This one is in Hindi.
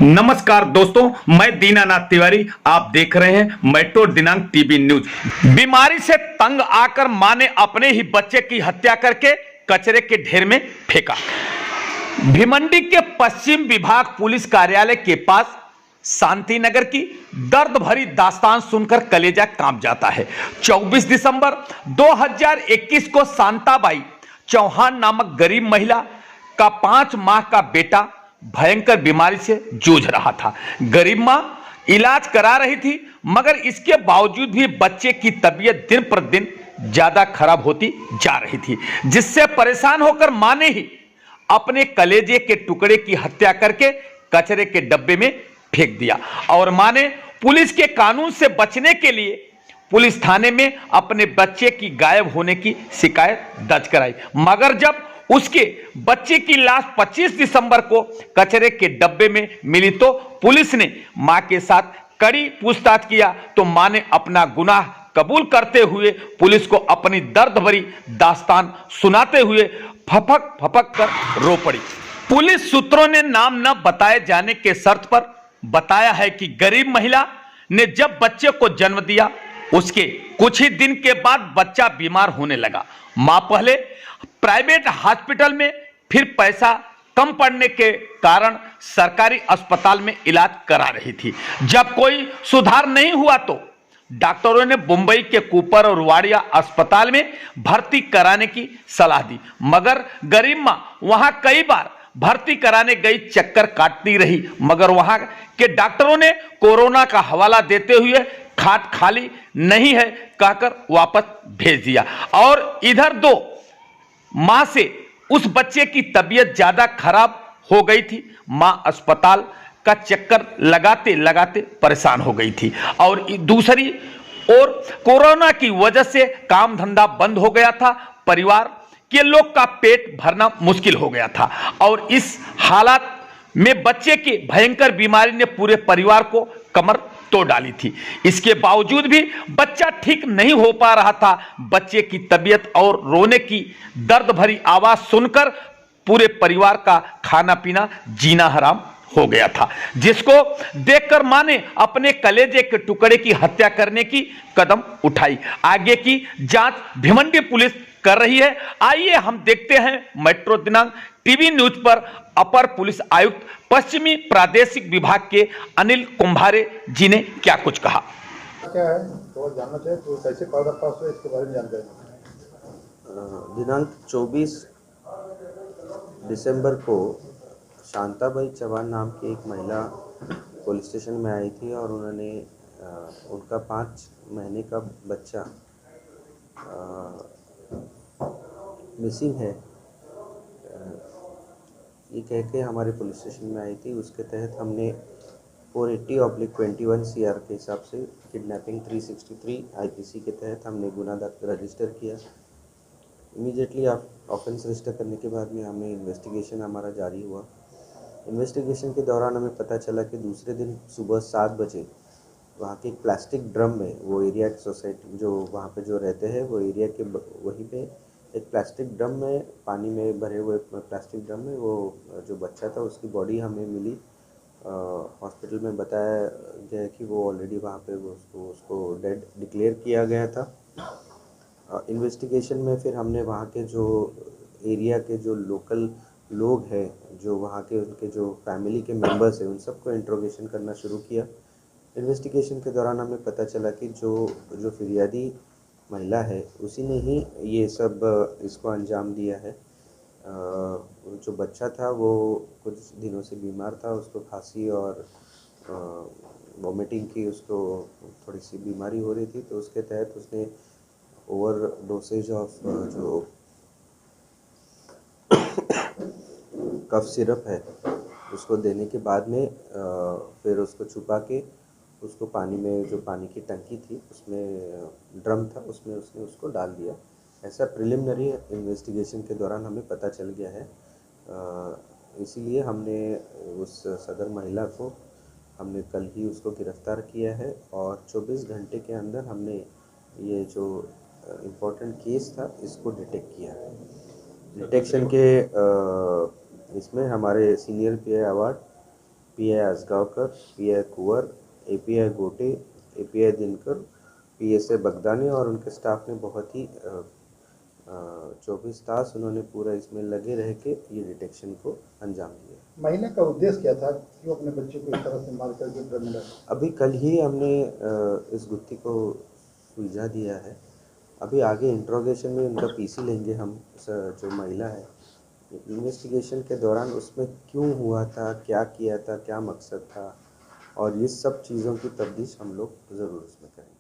नमस्कार दोस्तों, मैं दीनानाथ तिवारी। आप देख रहे हैं मेट्रो दिनांक टीवी न्यूज। बीमारी से तंग आकर मां ने अपने ही बच्चे की हत्या करके कचरे के ढेर में फेंका। भिवंडी के पश्चिम विभाग पुलिस कार्यालय के पास शांति नगर की दर्द भरी दास्तान सुनकर कलेजा कांप जाता है। 24 दिसंबर 2021 को शांताबाई चौहान नामक गरीब महिला का 5 माह का बेटा भयंकर बीमारी से जूझ रहा था। गरीब मां इलाज करा रही थी, मगर इसके बावजूद भी बच्चे की तबीयत दिन प्रतिदिन ज्यादा खराब होती जा रही थी, जिससे परेशान होकर मां ने ही अपने कलेजे के टुकड़े की हत्या करके कचरे के डब्बे में फेंक दिया। और मां ने पुलिस के कानून से बचने के लिए पुलिस थाने में अपने बच्चे की गायब होने की शिकायत दर्ज कराई, मगर जब उसके बच्चे की लाश 25 दिसंबर को कचरे के डब्बे में मिली तो पुलिस ने मां के साथ कड़ी पूछताछ किया तो मां ने अपना गुनाह कबूल करते हुए पुलिस को अपनी दर्द भरी दास्तान सुनाते हुए फपक फपक कर रो पड़ी। पुलिस सूत्रों ने नाम न बताए जाने के शर्त पर बताया है कि गरीब महिला ने जब बच्चे को जन्म दिया, उसके कुछ ही दिन के बाद बच्चा बीमार होने लगा। मां पहले प्राइवेट हॉस्पिटल में, फिर पैसा कम पड़ने के कारण सरकारी अस्पताल में इलाज करा रही थी। जब कोई सुधार नहीं हुआ तो डॉक्टरों ने मुंबई के कूपर और वाडिया अस्पताल में भर्ती कराने की सलाह दी, मगर गरीब मां वहां कई बार भर्ती कराने गई, चक्कर काटती रही, मगर वहां के डॉक्टरों ने कोरोना का हवाला देते हुए खाट खाली नहीं है कहकर वापस भेज दिया। और इधर 2 माह से उस बच्चे की तबीयत ज्यादा खराब हो गई थी। मां अस्पताल का चक्कर लगाते लगाते परेशान हो गई थी और दूसरी ओर कोरोना की वजह से काम धंधा बंद हो गया था। परिवार के लोग का पेट भरना मुश्किल हो गया था और इस हालात में बच्चे की भयंकर बीमारी ने पूरे परिवार को कमर तोड़ डाली थी। इसके बावजूद भी बच्चा ठीक नहीं हो पा रहा था। बच्चे की तबीयत और रोने की दर्द भरी आवाज सुनकर पूरे परिवार का खाना पीना जीना हराम हो गया था, जिसको देखकर मां ने अपने कलेजे के टुकड़े की हत्या करने की कदम उठाई। आगे की जांच भिवंडी पुलिस कर रही है। आइए हम देखते हैं मेट्रो दिनांक टीवी न्यूज पर अपर पुलिस आयुक्त पश्चिमी प्रादेशिक विभाग के अनिल कुंभारे जी ने क्या कुछ कहा। क्या है तो जानना चाहिए, तो कैसे पर्दा पास हुआ इसके बारे में जानकारी। दिनांक 24 दिसंबर को शांताबाई चौहान नाम की एक महिला पुलिस स्टेशन में आई थी और उन्होंने उनका 5 महीने का बच्चा मिसिंग है ये कह के हमारे पुलिस स्टेशन में आई थी। उसके तहत हमने 480/21 CR के हिसाब से किडनैपिंग 363 IPC के तहत हमने गुना रजिस्टर किया। इमीडिएटली ऑफेंस रजिस्टर करने के बाद में हमें इन्वेस्टिगेशन हमारा जारी हुआ। इन्वेस्टिगेशन के दौरान हमें पता चला कि दूसरे दिन सुबह 7 बजे वहाँ के एक प्लास्टिक ड्रम में, वो एरिया सोसाइटी जो वहाँ पे जो रहते हैं वो एरिया के वहीं पे एक प्लास्टिक ड्रम में, पानी में भरे हुए प्लास्टिक ड्रम में वो जो बच्चा था उसकी बॉडी हमें मिली। हॉस्पिटल में बताया गया कि वो ऑलरेडी वहाँ पे उसको डेड डिक्लेयर किया गया था। इन्वेस्टिगेशन में फिर हमने वहाँ के जो एरिया के जो लोकल लोग हैं, जो वहाँ के उनके जो फैमिली के मेंबर्स हैं, उन सबको इंट्रोगेशन करना शुरू किया। इन्वेस्टिगेशन के दौरान हमें पता चला कि जो फिरियादी महिला है उसी ने ही ये सब इसको अंजाम दिया है। जो बच्चा था वो कुछ दिनों से बीमार था, उसको खांसी और वॉमिटिंग की उसको थोड़ी सी बीमारी हो रही थी, तो उसके तहत उसने ओवर डोसेज ऑफ जो कफ सिरप है उसको देने के बाद में फिर उसको छुपा के उसको पानी में, जो पानी की टंकी थी उसमें ड्रम था, उसमें उसने उसको डाल दिया। ऐसा प्रिलिमिनरी इन्वेस्टिगेशन के दौरान हमें पता चल गया है। इसीलिए हमने उस सदर महिला को हमने कल ही उसको गिरफ्तार किया है और 24 घंटे के अंदर हमने ये जो इम्पोर्टेंट केस था इसको डिटेक्ट किया है। डिटेक्शन के इसमें हमारे सीनियर PI अवार्ड PI Asgaonkar, PI Kunwar, API Gote, API Dinkar, PSA Bagdani और उनके स्टाफ ने बहुत ही 24 तास उन्होंने पूरा इसमें लगे रह के ये डिटेक्शन को अंजाम दिया। महिला का उद्देश्य क्या था, क्यों अपने बच्चे को इस तरह से मार करके ड्रग में डाला? अभी कल ही हमने इस गुत्थी को सुलझा दिया है। अभी आगे इंट्रोगेशन में उनका पीसी लेंगे हम, जो महिला है इन्वेस्टिगेशन के दौरान उसमें क्यों हुआ था, क्या किया था, क्या मकसद था, और ये सब चीज़ों की तफ्तीश हम लोग ज़रूर उसमें करेंगे।